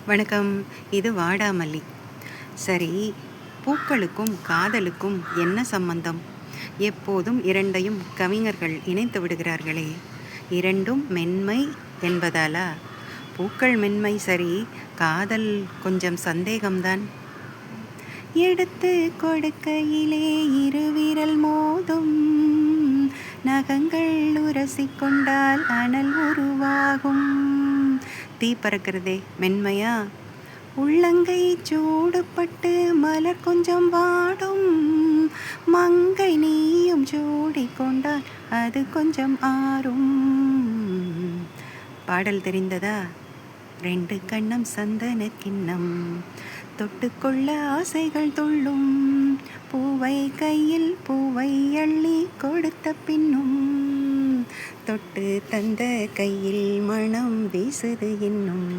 வணக்கம். இது வாடாமல்லி. சரி, பூக்களுக்கும் காதலுக்கும் என்ன சம்பந்தம்? எப்போதும் இரண்டையும் கவிஞர்கள் இணைத்து விடுகிறார்களே. இரண்டும் மென்மை என்பதாலா? பூக்கள் மென்மை சரி, காதல் கொஞ்சம் சந்தேகம்தான். எடுத்து கொடுக்கையிலே இருவிரல் மோதும், நகங்கள் உரசிக்கொண்டால் அனல் உருவாகும். தீ பறக்கிறதே மென்மையா? உள்ளங்கை சூடுபட்டு மலர் கொஞ்சம் வாடும், மங்கை நீயும் சூடிக்கொண்டால் அது கொஞ்சம் ஆறும். பாடல் தெரிந்ததா? 2 கண்ணம் சந்தன கிண்ணம், தொட்டுக்கொள்ள ஆசைகள் துள்ளும், பூவை கையில் பூவை அள்ளி கொடுத்த பின்னும், தொட்டு தந்த கையில் மனம் வீசுது இன்னும்.